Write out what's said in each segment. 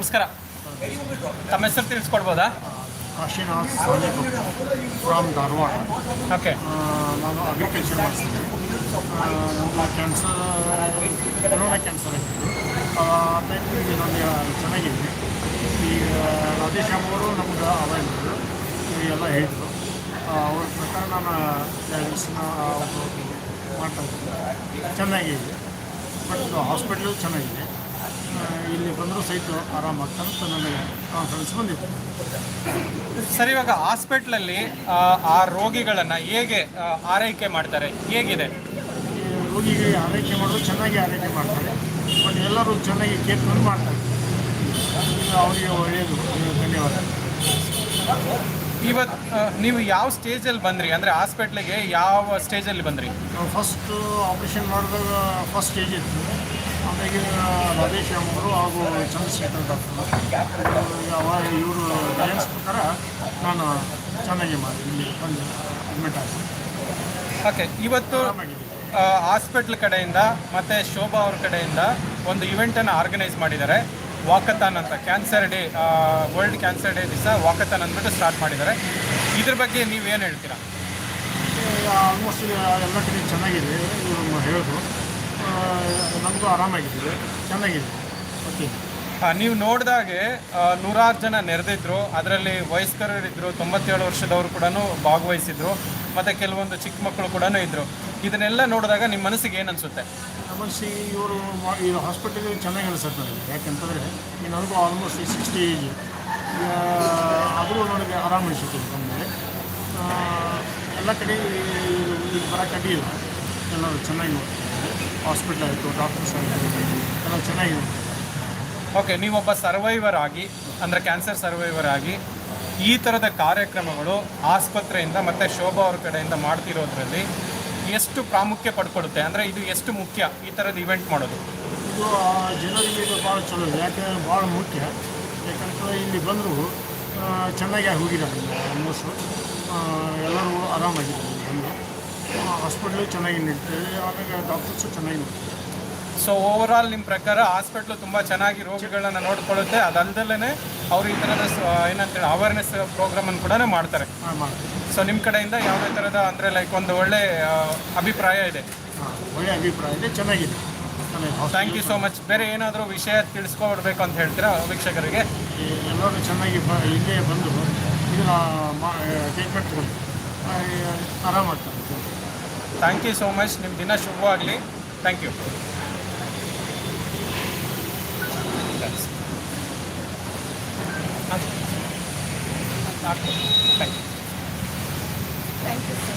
ನಮಸ್ಕಾರ. ತಮ್ಮ ಹೆಸರು ತಿಳಿಸ್ಕೊಡ್ಬೋದಾ? ಕಾಶಿನಾಥ್ ಫ್ರಮ್ ಧಾರವಾಡ. ಓಕೆ. ನಾನು ಅಗ್ರಿಕಲ್ಚರ್ ಮಾಡಿಸ್ತೀನಿ. ನಮ್ಮ ಕ್ಯಾನ್ಸರ್ ಕೊರೋನಾ ಕ್ಯಾನ್ಸರ್ ಆಗಿತ್ತು. ಆ ಟೈಮ್ನಲ್ಲಿ ನನಗೆ ಚೆನ್ನಾಗಿದೆ. ಈಗ ರಾಧೇಶ್ಯಾಮ್ ಅವರು ನಮ್ಗೆ ಅವಾಯ್ದ್ರು ಎಲ್ಲ ಹೇಳಿದರು. ಅವ್ರ ಪ್ರಕಾರ ನಾನು ಡಯಾಲಿಸಿಸ್ನ ಮಾಡ್ತಾಯಿದ್ದೀನಿ. ಚೆನ್ನಾಗಿದೆ. ಬಟ್ ಹಾಸ್ಪಿಟ್ಲು ಚೆನ್ನಾಗಿದೆ. ಇಲ್ಲಿ ಬಂದರೂ ಸಹಿತ ಆರಾಮಾಗ್ತಾನಂತ ನನಗೆ ಕಾನ್ಫಿಡೆನ್ಸ್ ಬಂದಿದೆ. ಸರ್, ಇವಾಗ ಹಾಸ್ಪಿಟ್ಲಲ್ಲಿ ಆ ರೋಗಿಗಳನ್ನು ಹೇಗೆ ಆರೈಕೆ ಮಾಡ್ತಾರೆ, ಹೇಗಿದೆ? ಈ ರೋಗಿಗೆ ಆರೈಕೆ ಮಾಡೋದು ಚೆನ್ನಾಗಿ ಆರೈಕೆ ಮಾಡ್ತಾರೆ. ಬಟ್ ಎಲ್ಲರೂ ಚೆನ್ನಾಗಿ ಕೇರ್ ತಂದು ಮಾಡ್ತಾರೆ. ಅವರಿಗೆ ಒಳ್ಳೆಯದು. ಧನ್ಯವಾದ. ಇವತ್ತು ನೀವು ಯಾವ ಸ್ಟೇಜಲ್ಲಿ ಬಂದ್ರಿ? ಅಂದರೆ ಹಾಸ್ಪಿಟ್ಲಿಗೆ ಯಾವ ಸ್ಟೇಜಲ್ಲಿ ಬಂದ್ರಿ? ನಾವು ಫಸ್ಟ್ ಆಪ್ರೇಷನ್ ಮಾಡಿದಾಗ ಫಸ್ಟ್ ಸ್ಟೇಜ್ ಇತ್ತು. ಆಮೇಲೆ ರಾಧೇಶ್ಯಾಮ್ ಅವರು ಹಾಗೂ ಚಂದ್ರಶೇಖರ್ ಡಾಕ್ಟರ್ ಇವರು ಗೈಡೆನ್ಸ್ ಪ್ರಕಾರ ನಾನು ಚೆನ್ನಾಗಿ ಮಾಡಿ ಇಲ್ಲಿ ಬಂದು ಅಡ್ಮಿಟ್ ಆಗಿ. ಓಕೆ. ಇವತ್ತು ಹಾಸ್ಪಿಟ್ಲ್ ಕಡೆಯಿಂದ ಮತ್ತು ಶೋಭಾ ಅವ್ರ ಕಡೆಯಿಂದ ಒಂದು ಇವೆಂಟನ್ನು ಆರ್ಗನೈಸ್ ಮಾಡಿದ್ದಾರೆ. ವಾಕಥಾನ್ ಅಂತ, cancer day, world cancer day ದಿವಸ ವಾಕಥಾನ್ ಅಂದ್ಬಿಟ್ಟು ಸ್ಟಾರ್ಟ್ ಮಾಡಿದ್ದಾರೆ. ಇದ್ರ ಬಗ್ಗೆ ನೀವೇನು ಹೇಳ್ತೀರಾ? ಆಲ್ಮೋಸ್ಟ್ ಎಲ್ಲ ಕಡೆ ಚೆನ್ನಾಗಿದೆ. ಇವರು ಹೇಳೋದು ನಮಗೂ ಆರಾಮಾಗಿದ್ದೀವಿ, ಚೆನ್ನಾಗಿದೆ. ಓಕೆ. ನೀವು ನೋಡಿದಾಗೆ 100 ಜನ ನೆರೆದಿದ್ರು. ಅದರಲ್ಲಿ ವಯಸ್ಕರಿದ್ದರು, 97 ವರ್ಷದವರು ಕೂಡ ಭಾಗವಹಿಸಿದ್ರು, ಮತ್ತು ಕೆಲವೊಂದು ಚಿಕ್ಕ ಮಕ್ಕಳು ಕೂಡ ಇದ್ದರು. ಇದನ್ನೆಲ್ಲ ನೋಡಿದಾಗ ನಿಮ್ಮ ಮನಸ್ಸಿಗೆ ಏನು ಅನಿಸುತ್ತೆ? ಮನಸ್ಸಿಗೆ ಇವರು ಈ ಹಾಸ್ಪಿಟಲ್ ಚೆನ್ನಾಗಿ ಅನಿಸುತ್ತೆ ನನಗೆ. ಯಾಕೆಂತಂದರೆ ನನಗೂ ಆಲ್ಮೋಸ್ಟ್ 60 ಏಜ್. ಆದರೂ ನನಗೆ ಆರಾಮ ಅನಿಸುತ್ತೆ. ನಮಗೆ ಎಲ್ಲ ಕಡೆ ಈಗ ಬರೋಕ್ಕೆ ಅಡ್ಡಿಲ್ಲ. ಎಲ್ಲರೂ ಚೆನ್ನಾಗಿ ನೋಡ್ತಾರೆ. ಹಾಸ್ಪಿಟ್ಲ್ ಆಯಿತು, ಡಾಕ್ಟರ್ಸ್ ಆಯಿತು, ಎಲ್ಲ ಚೆನ್ನಾಗಿ ನೋಡ್ತಾರೆ. ಓಕೆ. ನೀವೊಬ್ಬ ಸರ್ವೈವರ್ ಆಗಿ, ಅಂದರೆ ಕ್ಯಾನ್ಸರ್ ಸರ್ವೈವರ್ ಆಗಿ, ಈ ಥರದ ಕಾರ್ಯಕ್ರಮಗಳು ಆಸ್ಪತ್ರೆಯಿಂದ ಮತ್ತು ಶೋಭಾ ಅವ್ರ ಕಡೆಯಿಂದ ಮಾಡ್ತಿರೋದ್ರಲ್ಲಿ ಎಷ್ಟು ಪ್ರಾಮುಖ್ಯ ಪಡ್ಕೊಡುತ್ತೆ? ಅಂದರೆ ಇದು ಎಷ್ಟು ಮುಖ್ಯ ಈ ಥರದ ಇವೆಂಟ್ ಮಾಡೋದು? ಇದು ಜನರಿಗೆ ಇದು ಭಾಳ ಚಲೋ ಇದೆ. ಯಾಕೆಂದರೆ ಭಾಳ ಮುಖ್ಯ. ಯಾಕಂತಂದರೆ ಇಲ್ಲಿ ಬಂದರೂ ಚೆನ್ನಾಗಿ ಹೋಗಿದ್ದಾರೆ. ಆಲ್ಮೋಸ್ಟು ಎಲ್ಲರೂ ಆರಾಮಾಗಿದ್ದಾರೆ. ಬಂದು ಹಾಸ್ಪಿಟ್ಲು ಚೆನ್ನಾಗಿ ನಡೀತದೆ. ಆಮೇಲೆ ಡಾಕ್ಟರ್ಸು ಚೆನ್ನಾಗಿ ನೋಡ್ತಾರೆ. ಸೊ ಓವರಾಲ್ ನಿಮ್ಮ ಪ್ರಕಾರ ಹಾಸ್ಪಿಟ್ಲು ತುಂಬ ಚೆನ್ನಾಗಿ ರೋಗಿಗಳನ್ನ ನೋಡ್ಕೊಳ್ಳುತ್ತೆ. ಅದಲ್ಲದೇ ಅವರು ಈ ಥರದ ಏನಂತೇಳಿ ಅವೇರ್ನೆಸ್ ಪ್ರೋಗ್ರಾಮನ್ನು ಕೂಡ ಮಾಡ್ತಾರೆ. ಸೊ ನಿಮ್ಮ ಕಡೆಯಿಂದ ಯಾವುದೇ ಥರದ ಅಂದರೆ ಲೈಕ್ ಒಂದು ಒಳ್ಳೆ ಅಭಿಪ್ರಾಯ ಇದೆ? ಒಳ್ಳೆಯ ಅಭಿಪ್ರಾಯ ಇದೆ, ಚೆನ್ನಾಗಿದೆ. Thank you so much. ಬೇರೆ ಏನಾದರೂ ವಿಷಯ ತಿಳಿಸ್ಕೊಡ್ಬೇಕು ಅಂತ ಹೇಳ್ತೀರಾ ವೀಕ್ಷಕರಿಗೆ? ಎಲ್ಲರೂ ಚೆನ್ನಾಗಿ ಇಲ್ಲೇ ಬಂದು ಇದನ್ನು ಟ್ರೀಟ್ಮೆಂಟ್ ತಗೊಂಡು ಆರಾಮಾಗ್ತಾರೆ. Thank you so much. ನಿಮ್ಮ ದಿನ ಶುಭವಾಗಲಿ. Thank you. Thank you. Thank you, sir.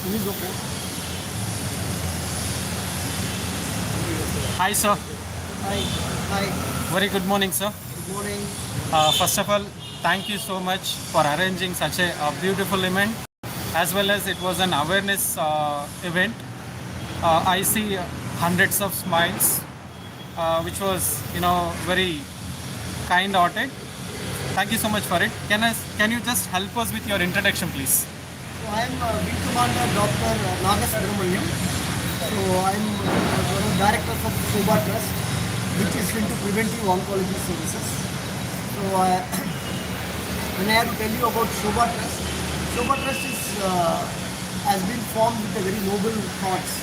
It is okay. Hi, sir. Hi. Hi. Very good morning, sir. Good morning. First of all, thank you so much for arranging such a beautiful event, as well as it was an awareness event. I see hundreds of smiles, which was, very kind-hearted. Thank you so much for it. Can you just help us with your introduction, please? So I am Wing Commander Dr. Nagasubramaniam. So I am one of directors of ShobhaTrust, which is into preventive oncology services. So when I have to tell you about ShobhaTrust, ShobhaTrust is has been formed with a very noble thoughts.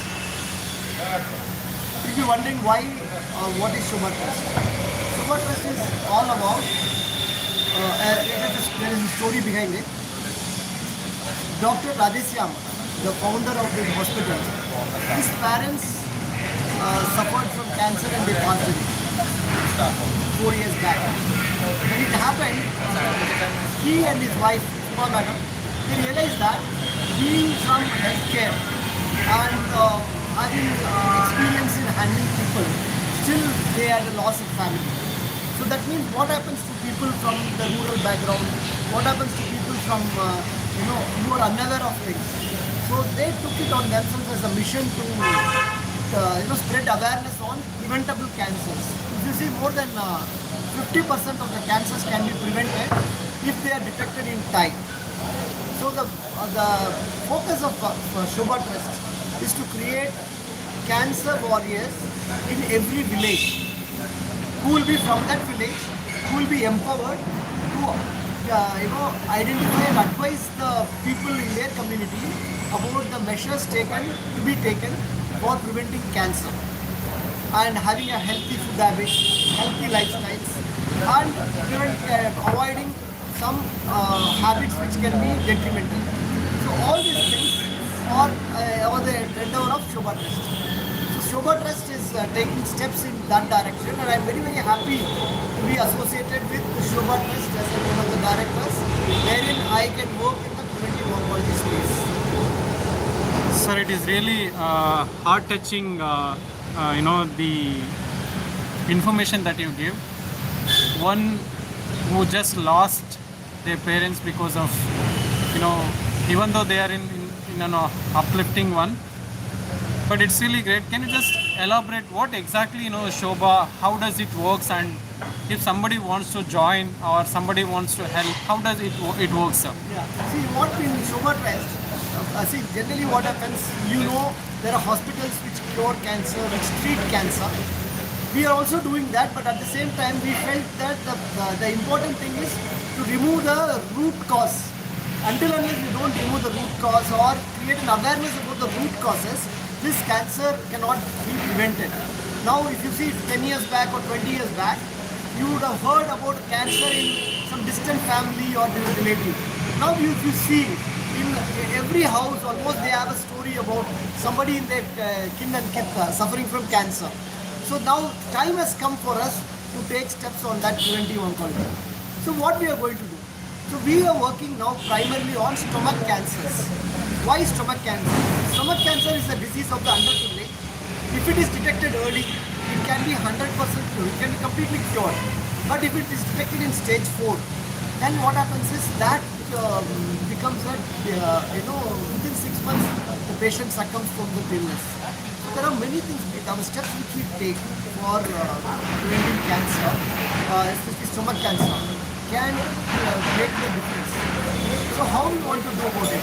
If you're wondering why, what is ShobhaTrust? ShobhaTrust is all about. There is a story behind it. Dr. Radhesyam, the founder of this hospital, his parents suffered from cancer and they passed away 4 years back. When it happened, he and his wife, Shobha madam, they realized that being from healthcare and having experience in handling people, still they had a loss of family. So that means what happens to people from the rural background, what happens to people from, who are unaware of things. So they took it on themselves as a mission to, spread awareness on preventable cancers. If you see, more than 50% of the cancers can be prevented if they are detected in time. So the focus of ShobhaTrust is to create cancer warriors in every village, who will be from that village, who will be empowered to identify and advise the people in their community about the measures to be taken for preventing cancer and having a healthy food habit, healthy lifestyles, and avoiding some habits which can be detrimental. So all these things are the endeavor of ShobhaTrust. ShobhaTrust is taking steps in that direction, and I am very, very happy to be associated with ShobhaTrust as one of the directors, wherein I can work in the preventive oncology space. Sir, it is really heart-touching, the information that you give. One who just lost their parents because of, even though they are in an uplifting one, but it's really great. Can you just elaborate what exactly, Shobha, how does it works, and if somebody wants to join or somebody wants to help, how does it works, sir? Yeah. See, what in ShobhaTrust, generally what happens, there are hospitals which cure cancer, which treat cancer. We are also doing that, but at the same time, we felt that the important thing is to remove the root cause. Until unless we don't remove the root cause or create an awareness about the root causes, this cancer cannot be prevented. Now, if you see 10 years back or 20 years back, you would have heard about cancer in some distant family or relative. Now, if you see in every house, almost they have a story about somebody in their kin and kith suffering from cancer. So now, time has come for us to take steps on that preventive oncology. So what we are going to do? So we are working now primarily on stomach cancers. Why stomach cancer? Stomach cancer is a disease of the underprivileged. If it is detected early, it can be 100% cured, it can be completely cured. But if it is detected in stage 4, then what happens is that becomes that, within 6 months, the patient succumbs from the illness. So there are many things, our steps which we take for preventing cancer, especially stomach cancer, can make the difference. So how we want to go about it?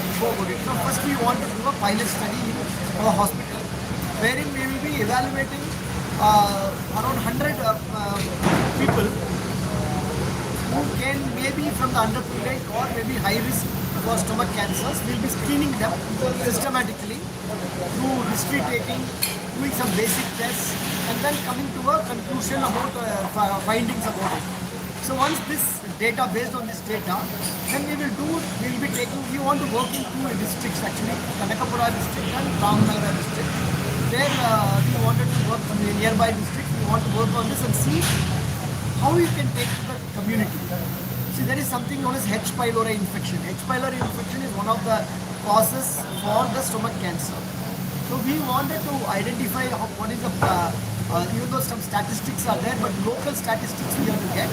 So first we want to do a pilot study in our hospital, wherein we will be evaluating around 100 people who can maybe from the underprivileged or maybe high risk for stomach cancers. We'll be screening them systematically through history taking, doing some basic tests, and then coming to a conclusion about findings about it. So once this data, based on this data, then we want to work in 2 districts actually, Kanakapura district and Ramnagara district, where we wanted to work from the nearby districts. We want to work on this and see how we can take to the community. See, there is something known as H. pylori infection. H. pylori infection is one of the causes for the stomach cancer. So we wanted to identify what is the, even though some statistics are there, but local statistics we have to get.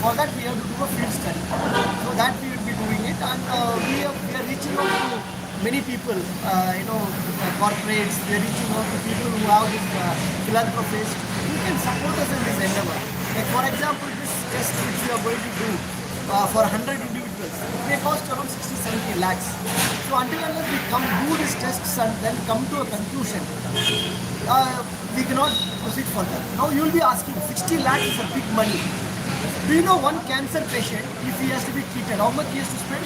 For that we have to do a field study. So that we will be doing it, and we are reaching out to many people, corporates. We are reaching out to people who have this philanthropists who can support us in this endeavor. Like for example, this test which we are going to do for 100 individuals, it may cost around 60-70 lakhs. So until unless we do these tests and then come to a conclusion, we cannot proceed further. Now you will be asking, 60 lakhs is a big money. Do you know one cancer patient, if he has to be treated, how much he has to spend?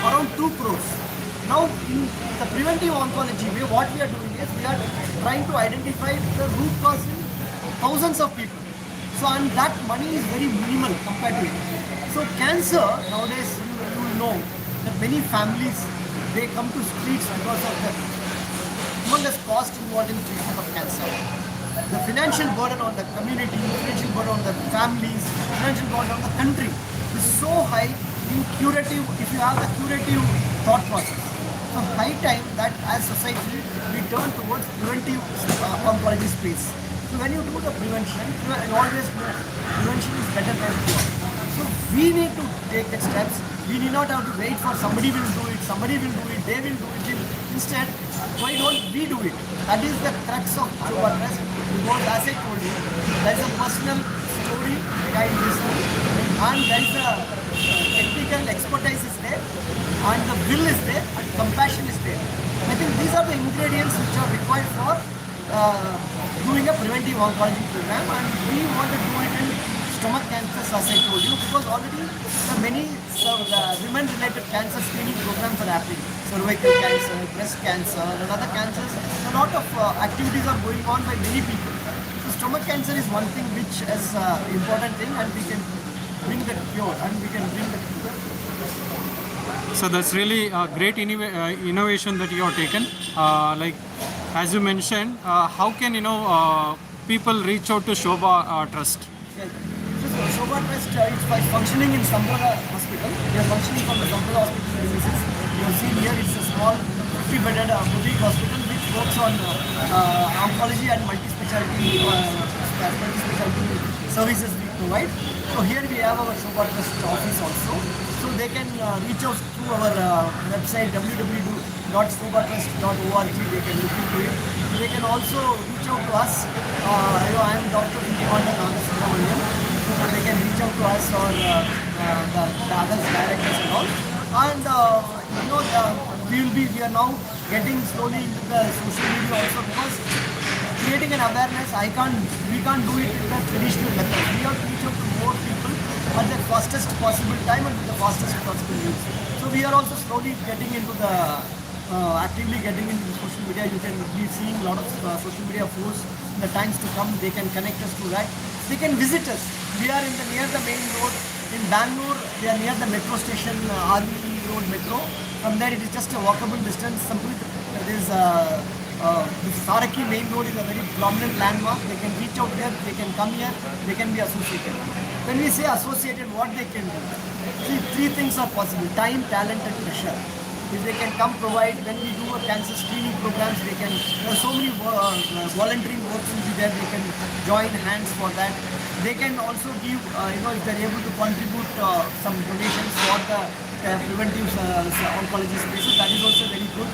Around 2 crores. Now in the preventive oncology, what we are doing is we are trying to identify the root cause in thousands of people. So and that money is very minimal compared to it. So cancer, nowadays you will know that many families, they come to streets because of the humongous cost involved in treatment of cancer. The financial burden on the community, financial burden on the families, financial burden on the country is so high in curative, if you have the curative thought process. So high time that as society we turn towards preventive oncology space. So when you do the prevention, you always know prevention is better than cure. So we need to take the steps. We need not have to wait for somebody will do it, they will do it. Instead, why don't we do it? That is the crux of ShobhaTrust. Because as I told you, there is a personal story behind this thing, and there is a technical expertise is there, and the will is there, and compassion is there. I think these are the ingredients which are required for doing a preventive oncology program, and we want to do it in stomach cancers, as I told you, because already many women-related cancer screening programs are happening. Cervical cancer, breast cancer, and other cancers. A lot of activities are going on by many people. So stomach cancer is one thing which is important thing, and we can bring the cure, and we can bring the cure. So that's really a great innovation that you have taken. Like as you mentioned, how can people reach out to ShobhaTrust? Yes. So ShobhaTrust is functioning in Samprada hospital. We are functioning from the Samprada hospital premises. You have seen here it's a small 50-bedded boutique hospital which works on oncology and multi-specialty services we provide. So here we have our ShobhaTrust office also. So they can reach out to our website www.shobhatrust.org. They can look into it. They can also reach out to us. I am Dr. Subramanian. So they can reach out to us or the other directors and all. And we are now getting slowly into the social media also, because creating an awareness, we can't do it in the traditional method. We have to reach out to more people at the fastest possible time and with the fastest possible use. So we are also slowly getting into the actively getting into the social media. You can be seeing a lot of social media posts in the times to come. They can connect us to that. They can visit us. We are near the main road in Bangalore. We are near the metro station, Army Road Metro. From there, it is just a walkable distance. This Saraki main road is a very prominent landmark. They can reach out there. They can come here. They can be associated. When we say associated, what they can do? See, 3 things are possible: time, talent, and pressure. If they can come provide, when we do a cancer screening programs, there are so many volunteering works will be there. They can join hands for that. They can also give, if they are able to contribute some donations for the preventive oncology spaces, that is also very good.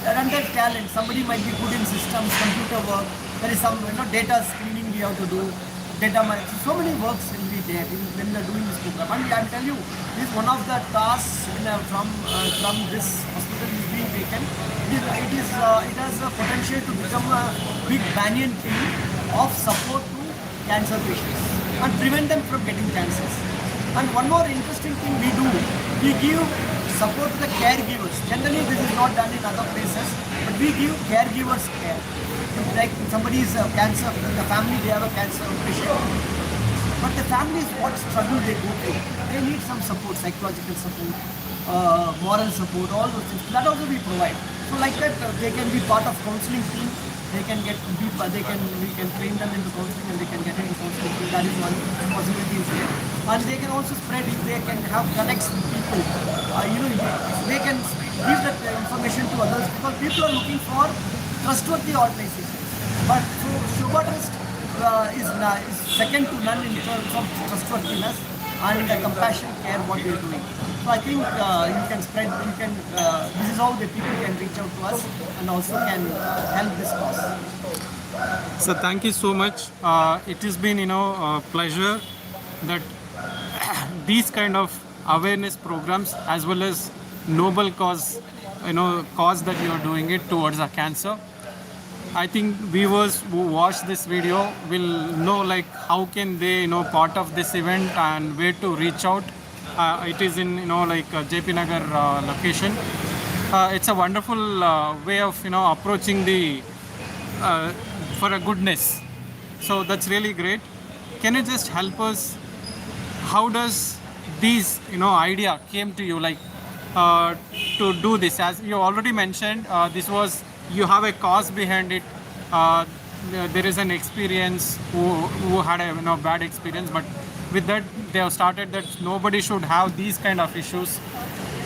And their talent, somebody might be good in systems, computer work. There is some data screening we have to do. Data management, so many works will be there when we are doing this program. And I will tell you, this is one of the tasks from this hospital is being taken. It has a potential to become a big banyan tree of support to cancer patients and prevent them from getting cancers. And one more interesting thing we do, we give support to the caregivers. Generally, this is not done in other places, but we give caregivers care. Like somebody is cancer, in the family they have a cancer patient, but the family is what struggle they go through. They need some support, psychological support, moral support, all those things. That also we provide. So like that, they can be part of counseling team. They can get deep. We can train them into counseling, and they can get into counseling team. That is one possibility is there. And they can also spread if they can have connects with people. They can speak give that information to others, because people are looking for trustworthy organizations. But so ShobhaTrust is second to none in terms of trustworthiness and compassion, care, what we are doing. So I think you can spread, this is how the people can reach out to us and also can help this cause. So thank you so much. It has been, a pleasure that these kind of awareness programs as well as noble cause, cause that you are doing it towards a cancer. I think viewers who watch this video will know like how can they part of this event and where to reach out. It is in JP Nagar location. It's a wonderful way of approaching the for a goodness. So that's really great. Can you just help us? How does these idea came to you to do this? As you already mentioned, this was you have a cause behind it. There is an experience who had a bad experience, but with that they have started that nobody should have these kind of issues.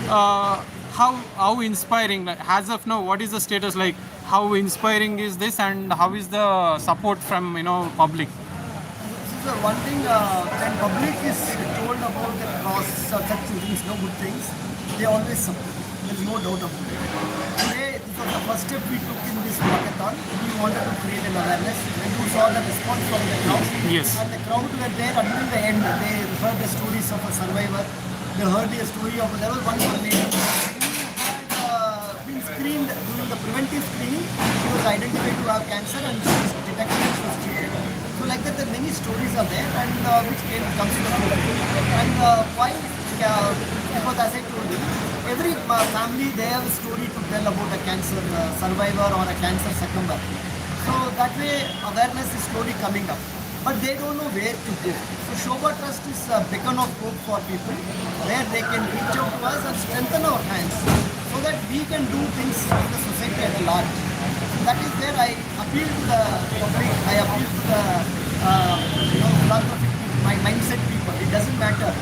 How inspiring, as of now, what is the status, like how inspiring is this and how is the support from public? This is one thing, when public is told about the cause or such things, no good things, they always support. There is no doubt about it. Today, this was the first step we took in this walkathon. We wanted to create an awareness. When you saw the response from the crowd, Yes. and the crowd were there until the end. They heard the stories of a survivor. They heard the story of, there was one lady who had been screened during the preventive screening. She was identified to have cancer and she was detected and she was treated. So like that, the many stories are there and which comes to the fore. And why? Because as I told you, every family they have a story to tell about a cancer survivor or a cancer succumber. So that way awareness is slowly coming up. But they don't know where to go. So ShobhaTrust is a beacon of hope for people where they can reach out to us and strengthen our hands so that we can do things in the society at large. So that is where I appeal to the public, I appeal to the philanthropic people, my mindset people. It doesn't matter.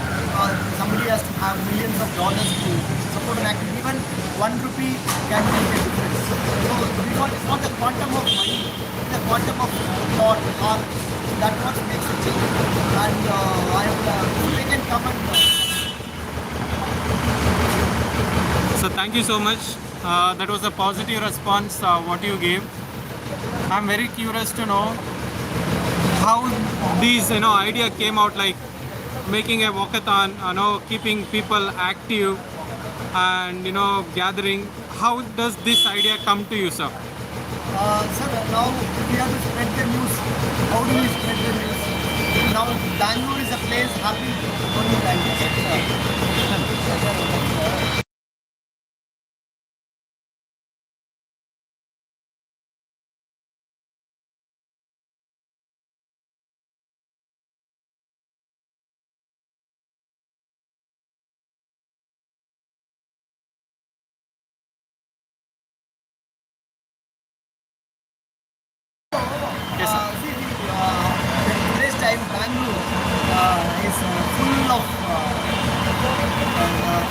Somebody has to have millions of dollars to support an activity. Even 1 rupee can make a difference. So it's not the quantum of money, it's the quantum of thought, heart. That's what makes a change. And they can come and So thank you so much. That was a positive response what you gave. I'm very curious to know how these idea came out, like making a walkathon, keeping people active and gathering. How does this idea come to you, sir? sir, now we have to spread the news. How do we spread the news? Now Bangalore is a place happy only Bangalore. Yes, sir. See, today's time, Bangalore is full of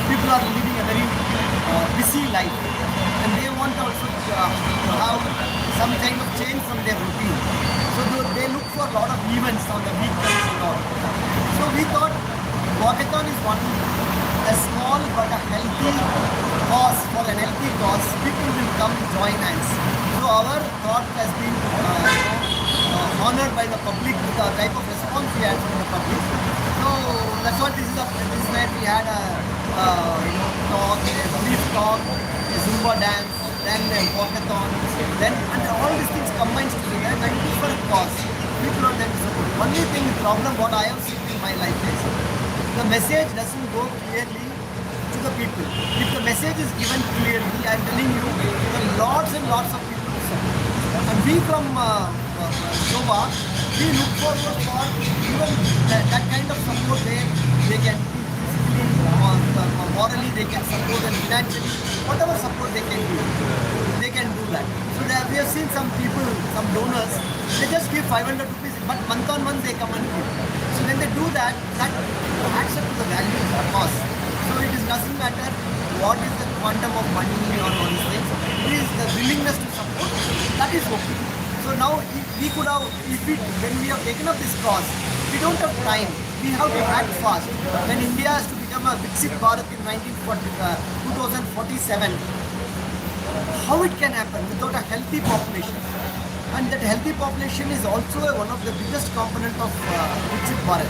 people are living a very busy life, and they want also to have some kind of change from their routine. So they look for a lot of events on the weekends and all. So we thought walkathon is a small but a healthy cause. For an healthy cause, people will come join hands. So our thought has been honored by the public with the type of response we had from the public. So that's what this is where we had a talk, a brief talk, a Zumba dance, then a walkathon, then and all these things combined together and it is for a cause. People are there to support. Only thing, problem what I have seen in my life is the message doesn't go clearly to the people. If the message is given clearly, I am telling you, there are lots and lots of people to support. And we from Shobha, we look forward for even that kind of support where they can physically or morally they can support and financially, whatever support they can do, they can do that. So we have seen some people, some donors, they just give 500 rupees, but month on month they come and give. So when they do that, that adds up to the value of the cost. So it doesn't matter what is the quantum of money or all these things. It is the willingness to support. That is okay. So now we could have, when we have taken up this cause, we don't have time. We have to act fast. When India has to become a Viksit Bharat in 2047, how it can happen without a healthy population? And that healthy population is also one of the biggest component of Viksit Bharat.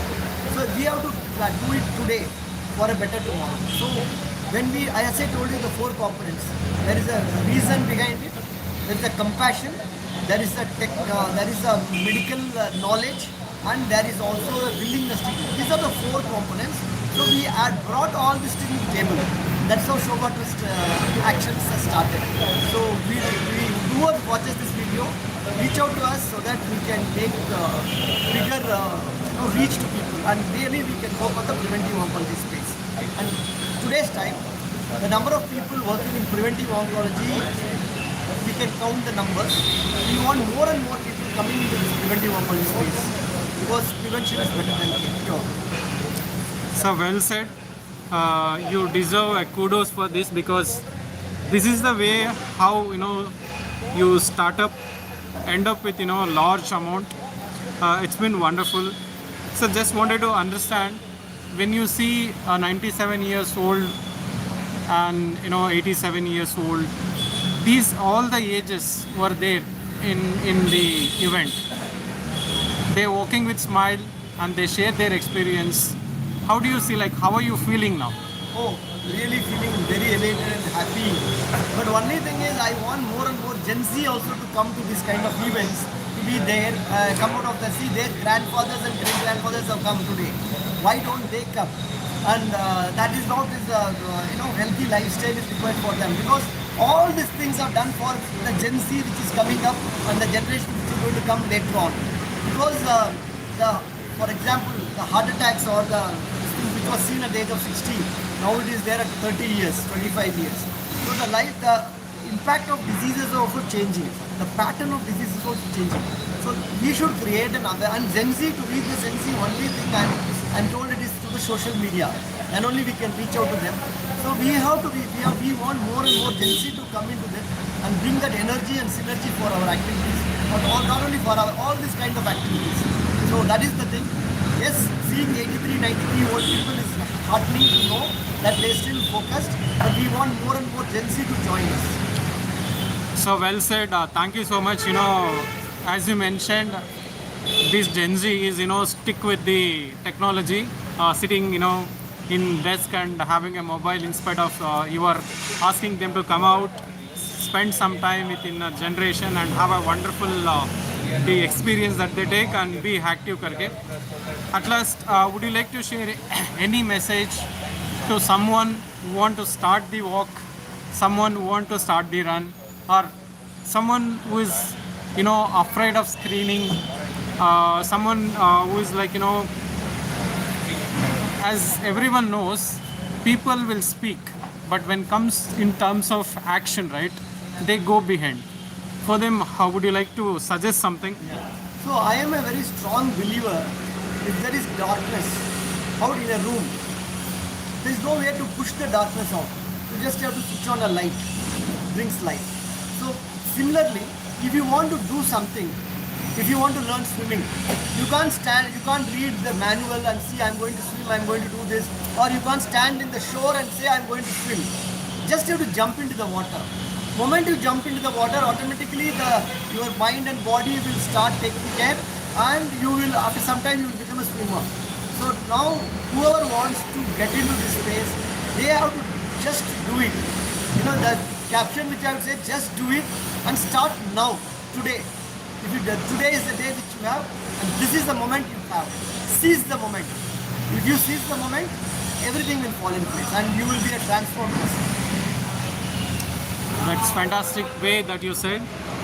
So we have to do it today for a better tomorrow. So when we, as I told you, the 4 components, there is a reason behind it, there is a compassion, there is a medical knowledge, and there is also a willingness to do. These are the 4 components. So we had brought all this to the table. That's how ShobhaTrust actions has started. So whoever watches this video, reach out to us so that we can take bigger reach to people, and really we can go for the preventive oncology space. And today's time, the number of people working in preventive oncology, we can count the numbers. We want more and more people coming into this preventive oncology space because prevention is better than cure. So well said. You deserve a kudos for this, because this is the way how you start up, end up with large amount. It's been wonderful. So just wanted to understand, when you see a 97 years old and 87 years old, these all the ages were there in the event. They're walking with smile and they share their experience. How do you see, how are you feeling now? Oh, really feeling very elated and happy. But only thing is, I want more and more Gen Z also to come to this kind of events, to be there, come out of the sea. Their grandfathers and great-grandfathers have come today. Why don't they come? And that is not this, healthy lifestyle is required for them, because all these things are done for the Gen Z which is coming up and the generation which is going to come later on. Because for example, the heart attacks or the which was seen at the age of 60, now it is there at 30 years, 25 years. So the impact of diseases are also changing. The pattern of diseases is also changing. So we should create another, and Gen Z, to reach the Gen Z, only thing I'm told it is through the social media, and only we can reach out to them. So we have to we want more and more Gen Z to come into this and bring that energy and synergy for our activities, but not only for all these kind of activities. So that is the thing. Yes, seeing 83, 93-year-old people is heartening to know that they're still focused, but we want more and more Gen Z to join us. So well said. Thank you so much. As you mentioned, this Gen Z is stick with the technology, sitting in desk and having a mobile, in spite of you are asking them to come out, spend some time within a generation and have a wonderful the experience that they take and be active karke. At last, would you like to share any message to someone who want to start the walk, someone who want to start the run, or someone who is afraid of screening, someone who is as everyone knows, people will speak, but when comes in terms of action, right, they go behind. For them, how would you like to suggest something? So I am a very strong believer, if there is darkness out in a room, there is no way to push the darkness out. You just have to switch on a light, brings light. So similarly, if you want to do something, if you want to learn swimming, you can't read the manual and see I'm going to swim, I'm going to do this, or you can't stand in the shore and say I'm going to swim. Just have to jump into the water. The moment you jump into the water, automatically your mind and body will start taking care, and you will, after some time, you will become a swimmer. So now, whoever wants to get into this space, they have to just do it. The caption which I would say, just do it and start now, today. Today is the day which you have, and this is the moment you have. Seize the moment. If you seize the moment, everything will fall in place and you will be a transformed person. That's fantastic way that you said.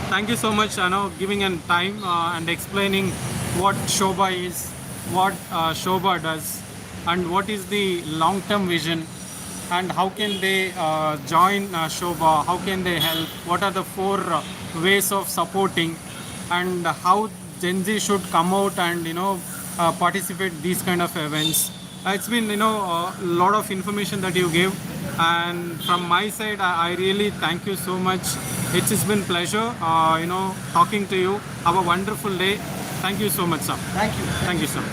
Thank you so much, giving an time and explaining what Shobha is, what Shobha does, and what is the long-term vision, and how can they join Shobha, how can they help, what are the 4 ways of supporting, and how Gen Z should come out and participate these kind of events. It's been a lot of information that you gave. And from my side, I really thank you so much. It's been pleasure, talking to you. Have a wonderful day. Thank you so much, sir. Thank you. Thank you, sir.